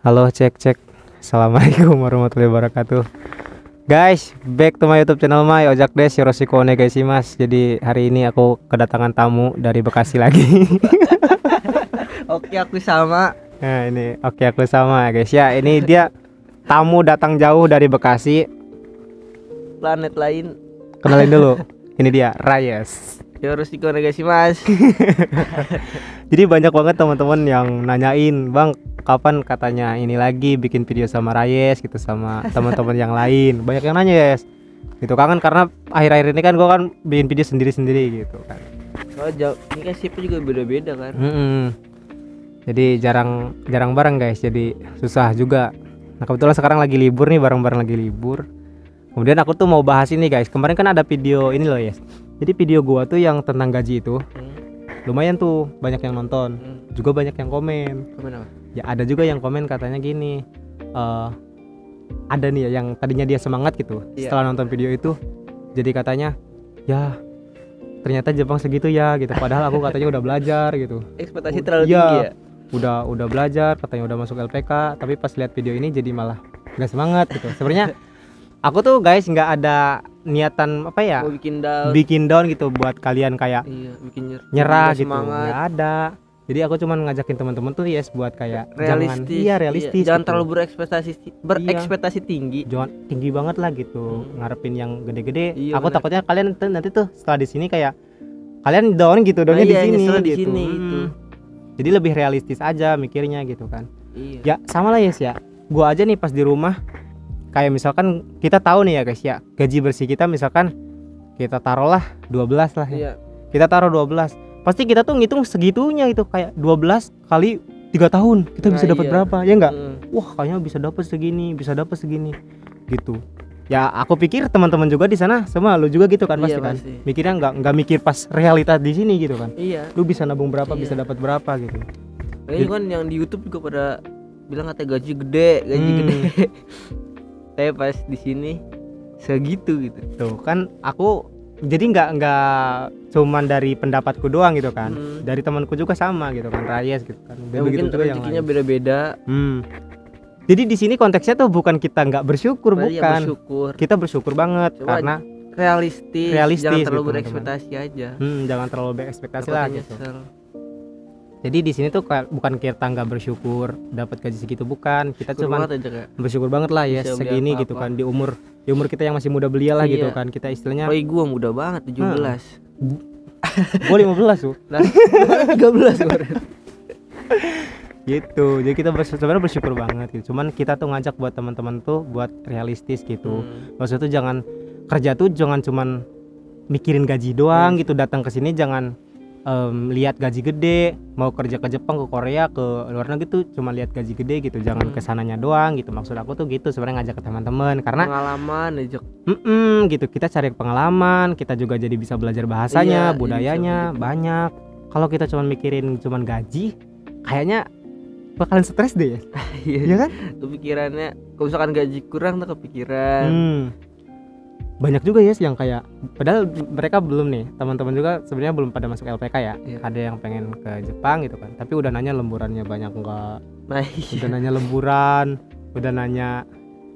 Halo, cek cek. Assalamualaikum warahmatullahi wabarakatuh. Guys, back to my YouTube channel my Ojak Des Yoroshiku onegaishimasu. Jadi hari ini aku kedatangan tamu dari Bekasi lagi. Oke, aku sama. Nah, ini oke aku sama guys ya. Ini dia tamu datang jauh dari Bekasi. Planet lain. Kenalin dulu. Ini dia Rayes. Yoroshiku onegaishimasu. Jadi banyak banget teman-teman yang nanyain, "Bang, kapan katanya ini lagi bikin video sama Rayes gitu sama teman-teman yang lain?" Banyak yang nanya, Yes. Gitu kangen karena akhir-akhir ini kan gua kan bikin video sendiri-sendiri gitu kan. Oh, ini kan shiftnya juga beda-beda kan. Jadi jarang bareng guys, jadi susah juga. Nah kebetulan sekarang lagi libur nih, bareng-bareng lagi libur. Kemudian aku tuh mau bahas ini guys. Kemarin kan ada video ini loh Yes. Jadi video gua tuh yang tentang gaji itu lumayan tuh banyak yang nonton, juga banyak yang komen. Komen apa? Ya ada juga yang komen katanya gini, ada nih ya yang tadinya dia semangat gitu setelah nonton video itu, jadi katanya ya ternyata Jepang segitu ya gitu, padahal aku katanya udah belajar gitu. Ekspektasi terlalu tinggi ya. Udah belajar, katanya udah masuk LPK, tapi pas lihat video ini jadi malah nggak semangat gitu. Sebenarnya aku tuh guys nggak ada niatan apa ya, Mau bikin down gitu buat kalian kayak bikin nyerah gitu, semangat. nggak ada. Jadi aku cuman ngajakin teman-teman tuh Yes buat kayak Realistis. realistis. Jangan gitu. terlalu berekspektasi tinggi. Jangan tinggi banget lah gitu, ngarepin yang gede-gede. Iya, Aku bener. takutnya kalian nanti tuh setelah di sini kayak kalian down gitu, downnya di sini nyesel di gitu. sini itu. Jadi lebih realistis aja mikirnya gitu kan. Iya. Ya sama lah Yes ya. Gua aja nih pas di rumah kayak misalkan kita tahu nih ya guys ya, gaji bersih kita misalkan kita taruhlah 12 lah ya. Iya. Kita taruh 12. Pasti kita tuh ngitung segitunya gitu, kayak 12 kali 3 tahun kita bisa dapat berapa ya enggak? Wah kayaknya bisa dapat segini gitu. Ya aku pikir teman-teman juga di sana sama lu juga gitu kan, pasti Iya, kan. pasti. Mikirnya nggak mikir pas realitas di sini gitu kan. Iya. Lu bisa nabung berapa, Iya. bisa dapat berapa gitu. Ini kan yang di YouTube juga pada bilang katanya gaji gede. Saya pas di sini segitu gitu. Tuh kan aku jadi nggak cuman dari pendapatku doang gitu kan. Dari temanku juga sama gitu kan, Rayes gitu kan. Ya, mungkin rezekinya beda-beda. Jadi di sini konteksnya tuh bukan kita nggak bersyukur, Iya, bukan. bersyukur. Kita bersyukur banget. Coba karena realistis, realistis jangan gitu, terlalu teman-teman. berekspektasi aja. jangan terlalu berekspektasi lah Takutnya gitu. nyesel. Jadi di sini tuh bukan kita nggak bersyukur dapat gaji segitu, bukan. Kita Syukur cuma banget aja, Kak. bersyukur banget lah ya Bisa beli segini apa-apa. gitu kan, di umur kita yang masih muda belia lah gitu Iya. kan. Kita istilahnya Roy gua muda banget 17. gue 15 tuh. Nah, 13 kemarin. Gitu. Jadi kita sebenarnya bersyukur banget gitu. Cuman kita tuh ngajak buat teman-teman tuh buat realistis gitu. Maksudnya tuh jangan kerja tuh jangan cuman mikirin gaji doang gitu. Datang ke sini jangan lihat gaji gede, mau kerja ke Jepang, ke Korea, ke luar negeri tuh cuma lihat gaji gede gitu. Jangan kesananya doang gitu. Maksud aku tuh gitu sebenarnya, ngajak ke teman-teman karena Pengalaman aja. gitu kita cari pengalaman, kita juga jadi bisa belajar bahasanya, Iya, budayanya jadi bisa banyak. Kalau kita cuma mikirin cuman gaji, kayaknya bakalan stres deh ya. Iya kan? Kepikirannya kalau misalkan gaji kurang tuh kepikiran. Banyak juga ya yang kayak padahal mereka belum nih, teman-teman juga sebenarnya belum pada masuk LPK ya. Iya. Ada yang pengen ke Jepang gitu kan, tapi udah nanya lemburannya banyak enggak, Nah, udah nanya lemburan, udah nanya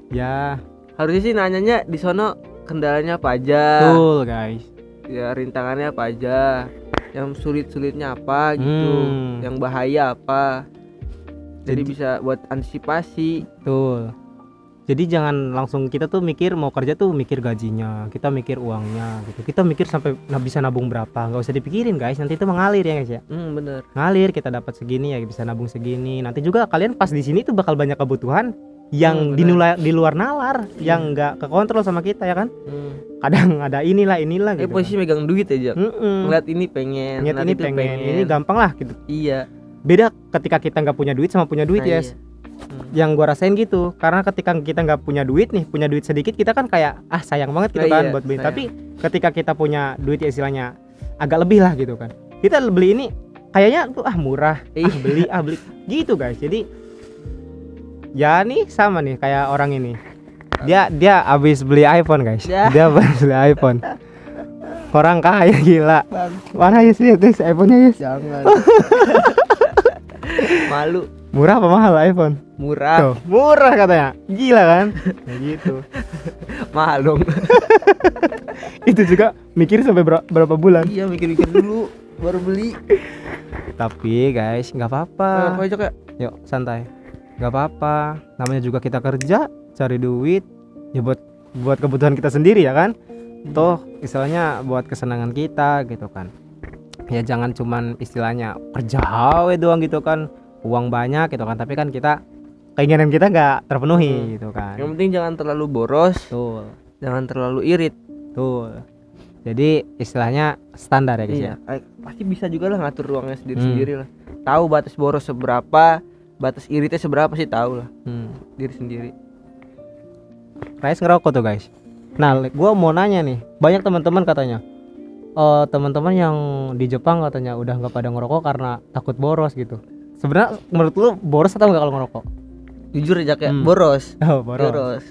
ya. harusnya sih nanyanya di sono kendalanya apa aja. Betul guys. Ya rintangannya apa aja. Yang sulit-sulitnya apa gitu. Yang bahaya apa. Jadi bisa buat antisipasi. Betul. Jadi jangan langsung kita tuh mikir mau kerja tuh mikir gajinya, kita mikir uangnya gitu. Kita mikir sampai bisa nabung berapa, nggak usah dipikirin guys. Nanti itu mengalir ya guys ya. Bener. Ngalir, kita dapat segini ya bisa nabung segini. Nanti juga kalian pas di sini tuh bakal banyak kebutuhan yang di luar nalar, yang nggak kekontrol sama kita ya kan. Kadang ada inilah gitu. Posisi megang duit aja. Mm-mm. Ngeliat ini pengen, Ngeliat ini itu pengen, ini gampang lah gitu. Iya. Beda ketika kita nggak punya duit sama punya duit Nah, yes. iya. Yang gua rasain gitu, karena ketika kita nggak punya duit nih, punya duit sedikit, kita kan kayak sayang banget gitu Nah, kan iya, buat beli. sayang. Tapi ketika kita punya duit ya istilahnya agak lebih lah gitu kan, kita beli ini kayaknya tuh murah, beli gitu guys. Jadi ya nih sama nih kayak orang ini, dia habis beli iPhone guys. Ya. Dia habis beli iPhone. Orang kaya gila. Mana Yes, lihat Yes iPhone-nya Yes. Jangan. Malu. Murah apa mahal iPhone? Murah. Tuh, murah katanya. Gila kan? Kayak gitu. Mahal dong. Itu juga mikir sampai berapa bulan. Iya, mikir-mikir dulu baru beli. Tapi guys, nggak apa-apa. Apa aja kayak Yuk santai. Nggak apa-apa. Namanya juga kita kerja, cari duit. Ya buat kebutuhan kita sendiri ya kan. Toh istilahnya buat kesenangan kita gitu kan. Ya jangan cuman istilahnya kerja we doang gitu kan. Uang banyak gitu kan. Tapi kan kita keinginan kita nggak terpenuhi gitu kan. yang penting jangan terlalu boros, Betul. jangan terlalu irit. Betul. Jadi istilahnya standar ya guys ya. Pasti bisa juga lah ngatur ruangnya sendiri-sendiri lah. Tahu batas boros seberapa, batas iritnya seberapa sih tahu lah diri sendiri. Rais ngerokok tuh guys. Nah, gua mau nanya nih, banyak teman-teman katanya, teman-teman yang di Jepang katanya udah nggak pada ngerokok karena takut boros gitu. Sebenarnya menurut lu boros atau nggak kalau ngerokok? Jujur aja kayak boros. Oh, boros.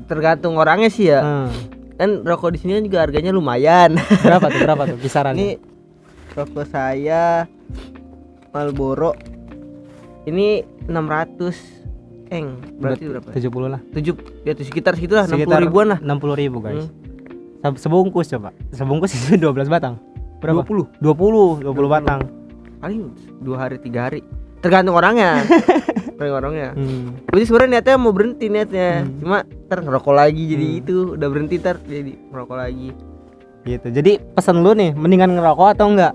Tergantung orangnya sih ya. Kan rokok di sini kan juga harganya lumayan. Berapa tuh kisarannya? Ini rokok saya Marlboro ini 600 berarti berapa? 70 lah. 7 ya sekitar segitulah, 60 ribuan lah. 60.000 guys. Sebungkus coba. Sebungkus itu 12 batang. Berapa? 20 batang. paling 2 hari 3 hari tergantung orangnya. Jadi sebenarnya niatnya mau berhenti cuma ntar ngerokok lagi jadi itu udah berhenti ntar jadi ngerokok lagi gitu. Jadi pesan lu nih mendingan ngerokok atau enggak?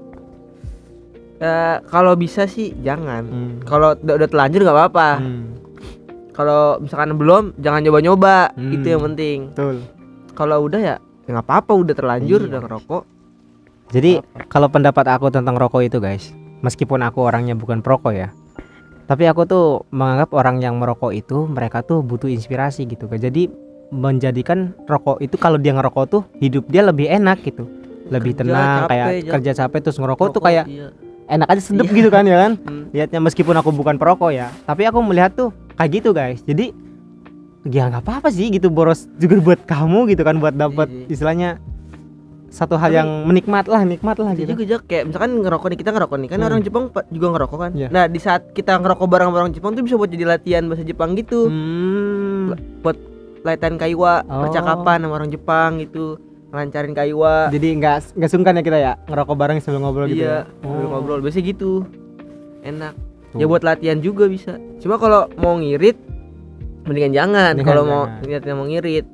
Kalau bisa sih jangan. Kalau udah telanjur nggak apa-apa. Kalau misalkan belum jangan nyoba-nyoba. Itu yang penting. Betul. Kalau udah ya nggak apa-apa, udah terlanjur udah ngerokok. Jadi kalau pendapat aku tentang rokok itu guys, meskipun aku orangnya bukan perokok ya, tapi aku tuh menganggap orang yang merokok itu mereka tuh butuh inspirasi gitu. Jadi menjadikan rokok itu kalau dia ngerokok tuh hidup dia lebih enak gitu, lebih tenang, kayak kerja capek terus ngerokok tuh kayak enak aja, sedep gitu kan ya kan. Lihatnya meskipun aku bukan perokok ya, tapi aku melihat tuh kayak gitu guys. Jadi ya nggak apa-apa sih gitu, boros juga buat kamu gitu kan, buat dapat istilahnya satu hal yang nikmat lah gitu. Juga kayak misalkan kita ngerokok nih kan orang Jepang juga ngerokok kan. Nah di saat kita ngerokok bareng-bareng Jepang tuh bisa buat jadi latihan bahasa Jepang gitu. Buat latihan kaiwa, percakapan sama orang Jepang gitu, ngelancarin kaiwa. Jadi nggak sungkan ya kita ya ngerokok bareng sambil ngobrol gitu. Iya, sambil ngobrol biasanya gitu. Enak. Ya buat latihan juga bisa. Cuma kalau mau ngirit mendingan jangan. Kalau mau niatnya mau ngirit.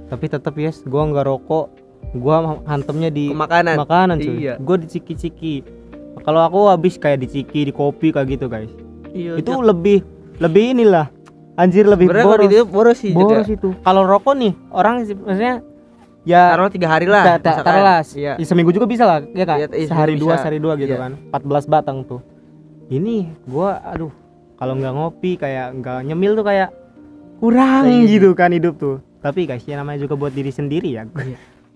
Tapi tetap yes, gua nggak rokok. Gua hantemnya di makanan cuy. Iya. Gua diciki-ciki. Kalau aku habis kayak diciki di kopi kayak gitu guys. Iya, itu lebih inilah. Anjir lebih boros sih. Boros itu. Kalau rokok nih orang maksudnya ya taruh 3 hari lah. Taruhlah. Iya. Seminggu juga bisa lah ya kan. Iya, sehari dua gitu kan. 14 batang tuh. Ini gua kalau nggak ngopi kayak nggak nyemil tuh kayak kurang gitu kan hidup tuh. Tapi guys ya namanya juga buat diri sendiri ya.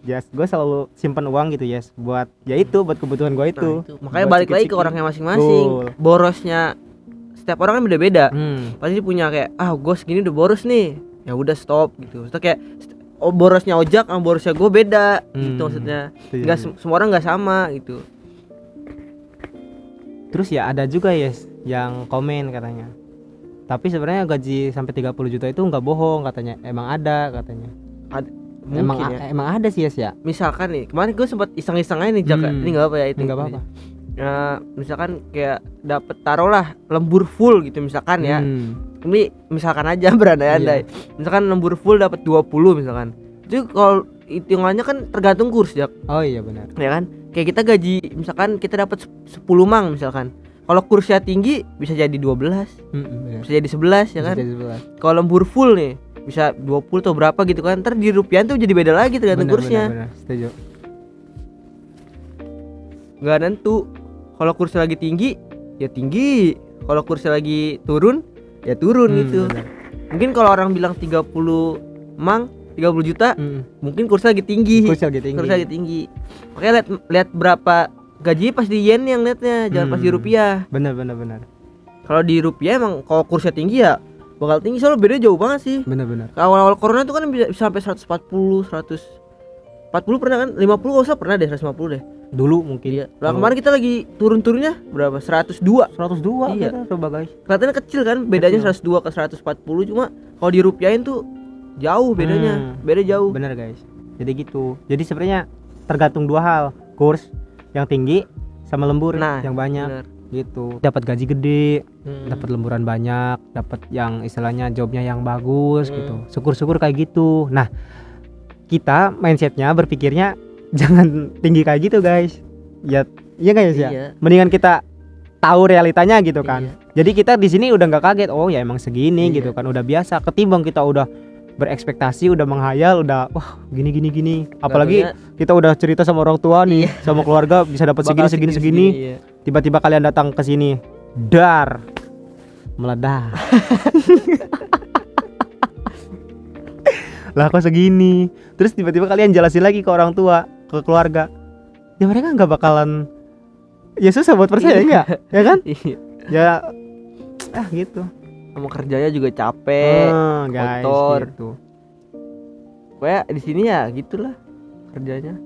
Yes, gue selalu simpan uang gitu yes, buat buat kebutuhan gue itu. Makanya balik lagi ke orangnya masing-masing. Borosnya setiap orang kan beda-beda. Pasti punya kayak gue segini udah boros nih, ya udah stop gitu. Maksudnya kayak borosnya ojak sama borosnya gue beda gitu maksudnya. Nggak semua orang nggak sama gitu. Terus ya ada juga yes yang komen katanya, tapi sebenarnya gaji sampai 30 juta itu nggak bohong katanya, emang ada katanya. Emang ada sih ya. Misalkan nih kemarin gue sempat iseng-iseng aja nih Jaka. Ini nggak apa ya itu. Nggak apa-apa. Misalkan kayak dapet taruhlah lembur full gitu misalkan ya. Ini misalkan aja berandai-andai. Misalkan lembur full dapat 20 misalkan. Itu kalau hitungannya kan tergantung kurs Jak. Oh iya benar. Ya kan? Kayak kita gaji misalkan kita dapat 10 mang misalkan. Kalau kursnya tinggi bisa jadi 12. Bisa jadi 11 ya kan? Kalau lembur full nih bisa 20 atau berapa gitu kan, ntar di rupiah tuh jadi beda lagi tergantung kursnya. Benar, setuju. Nggak nentu. Kalau kursnya lagi tinggi ya tinggi, kalau kursnya lagi turun ya turun gitu. Benar. Mungkin kalau orang bilang 30 mang 30 juta mungkin kursnya lagi tinggi. Kursnya lagi tinggi. Makanya lihat berapa gaji pas di yen yang liatnya, jangan pas di rupiah. Benar. Kalau di rupiah emang kalau kursnya tinggi ya bakal tinggi, soalnya bedanya jauh banget sih. Benar. Awal-awal corona tuh kan bisa sampai 140, 140 pernah kan? 50 enggak usah pernah deh, 150 deh. dulu mungkin. Iya. Lah kemarin kita lagi turun-turunnya berapa? 102. 102 Iya. kita coba guys. Kelihatannya kecil kan, bedanya Kecil. 102 ke 140, cuma kalau dirupiahin tuh jauh bedanya. Beda jauh. Bener guys. Jadi gitu. Jadi sebenarnya tergantung dua hal, kurs yang tinggi sama lembur yang banyak. bener. Gitu. Dapat gaji gede, dapat lemburan banyak, dapat yang istilahnya jobnya yang bagus gitu. Syukur-syukur kayak gitu. Nah, kita mindsetnya berpikirnya jangan tinggi kayak gitu guys. Ya, iya guys ya. Iya. Mendingan kita tahu realitanya gitu kan. Iya. Jadi kita di sini udah nggak kaget. Oh ya emang segini Iya. gitu kan. Udah biasa. Ketimbang kita udah berekspektasi, udah menghayal, udah wah gini. Apalagi kita udah cerita sama orang tua nih, sama keluarga bisa dapat segini. Iya. Tiba-tiba kalian datang ke sini, dar, meledak. Lah kok segini? Terus tiba-tiba kalian jelasin lagi ke orang tua, ke keluarga. Ya mereka nggak bakalan, ya susah buat percaya nggak? Ya kan? Iya. Ya, gitu. Sama kerjanya juga capek, Guys, kotor. gitu. Pokoknya di sini ya gitulah kerjanya.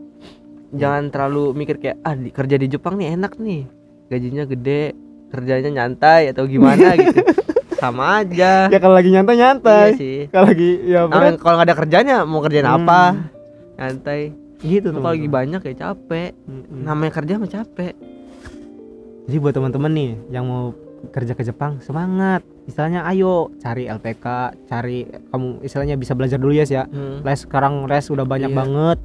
Jangan terlalu mikir kayak kerja di Jepang nih enak nih, gajinya gede, kerjanya nyantai atau gimana gitu. Sama aja. Ya kalau lagi nyantai. Iya sih. Kalau lagi ya berat. Kalau nggak ada kerjanya mau kerjain apa? Nyantai. Gitu Kalau lagi banyak ya capek. Namanya kerja mah capek. Jadi buat teman-teman nih yang mau kerja ke Jepang, semangat. Istilahnya ayo cari LPK, cari kamu istilahnya bisa belajar dulu ya. Les sekarang udah banyak banget.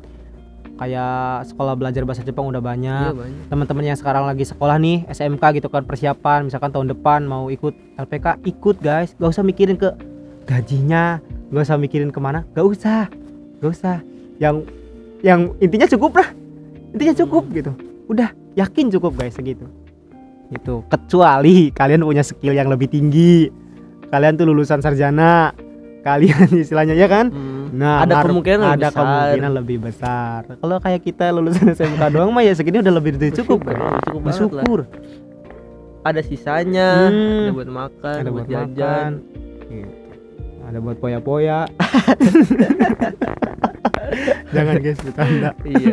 Kayak sekolah belajar bahasa Jepang udah banyak. Iya, banyak. Teman-teman yang sekarang lagi sekolah nih SMK gitu kan, persiapan misalkan tahun depan mau ikut LPK, ikut guys. Gak usah mikirin ke gajinya, gak usah mikirin kemana, gak usah. Yang intinya cukup lah, gitu. Udah yakin cukup guys segitu. Itu kecuali kalian punya skill yang lebih tinggi, kalian tuh lulusan sarjana, kalian istilahnya ya kan. Nah, ada kemungkinan lebih besar. Kalau kayak kita lulusan SMK doang mah ya segini udah lebih dari cukup. Bersyukur. Ada sisanya, ada buat makan, Ada buat buat jajan. makan. Gitu. Ada buat poya-poya. Jangan guys, bercanda. Iya.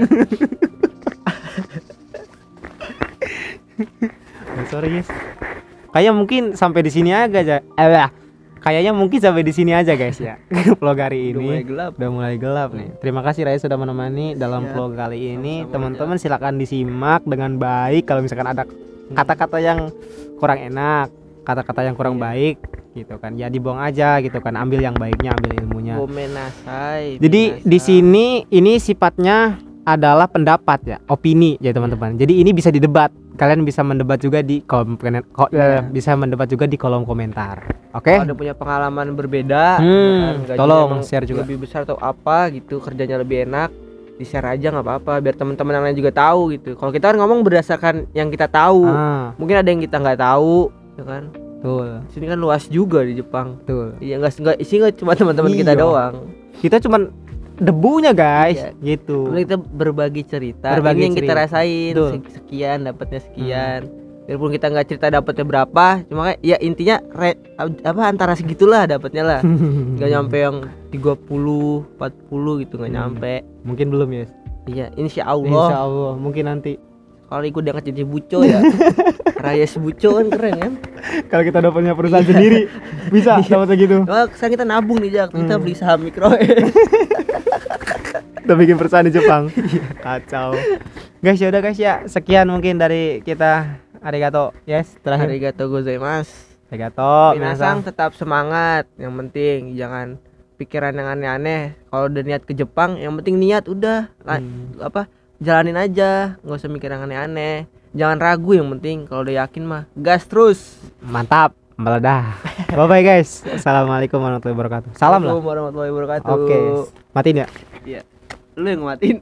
Sorry guys. Kayak mungkin sampai di sini aja. Kayaknya mungkin sampai di sini aja guys ya. Vlog hari ini udah mulai gelap nih. Terima kasih Raya sudah menemani dalam vlog kali ini. Teman-teman silakan disimak dengan baik. Kalau misalkan ada kata-kata yang kurang enak, kata-kata yang kurang baik gitu kan, ya dibuang aja gitu kan. Ambil yang baiknya, ambil ilmunya. Jadi di sini ini sifatnya adalah pendapat ya, opini ya teman-teman. Jadi ini bisa didebat. Kalian bisa mendebat juga di bisa mendebat juga di kolom komentar. Oke? Kalau ada punya pengalaman berbeda, tolong share juga. Lebih besar atau apa gitu, kerjanya lebih enak, di-share aja nggak apa-apa biar teman-teman yang lain juga tahu gitu. Kalau kita kan ngomong berdasarkan yang kita tahu. Mungkin ada yang kita nggak tahu, ya kan? Betul. Sini kan luas juga di Jepang. Betul. Iya, nggak cuma teman-teman kita doang. Kita cuman debunya guys, gitu. Kita berbagi cerita. Ini yang kita rasain. Sekian dapatnya sekian. Biarpun kita nggak cerita dapatnya berapa, cuma kayak ya intinya antara segitulah dapatnya lah. Nggak nyampe yang 30, 40 gitu, nggak nyampe. Mungkin belum ya. Iya, insya Allah. Mungkin nanti. Kalau ikut diangkat jadi buco ya. Raya si buco kan keren kan. Kalau kita udah punya perusahaan sendiri bisa dapatnya gitu. Sekarang kita nabung nih Jak, kita beli saham mikro. Udah bikin perusahaan di Jepang. Kacau. Guys, ya udah guys ya. Sekian mungkin dari kita. Arigato. Yes, terakhir. Arigato gozaimasu. Arigato. Minasang tetap semangat. Yang penting jangan pikiran yang aneh-aneh. Kalau udah niat ke Jepang, yang penting niat udah. Jalanin aja, nggak usah mikir yang aneh-aneh. Jangan ragu, yang penting kalau udah yakin mah gas terus. Mantap, meledak. Bye bye guys. Assalamualaikum warahmatullahi wabarakatuh. Salam lah. Assalamualaikum warahmatullahi wabarakatuh. Oke. Matiin ya? Iya. Lu yang matiin.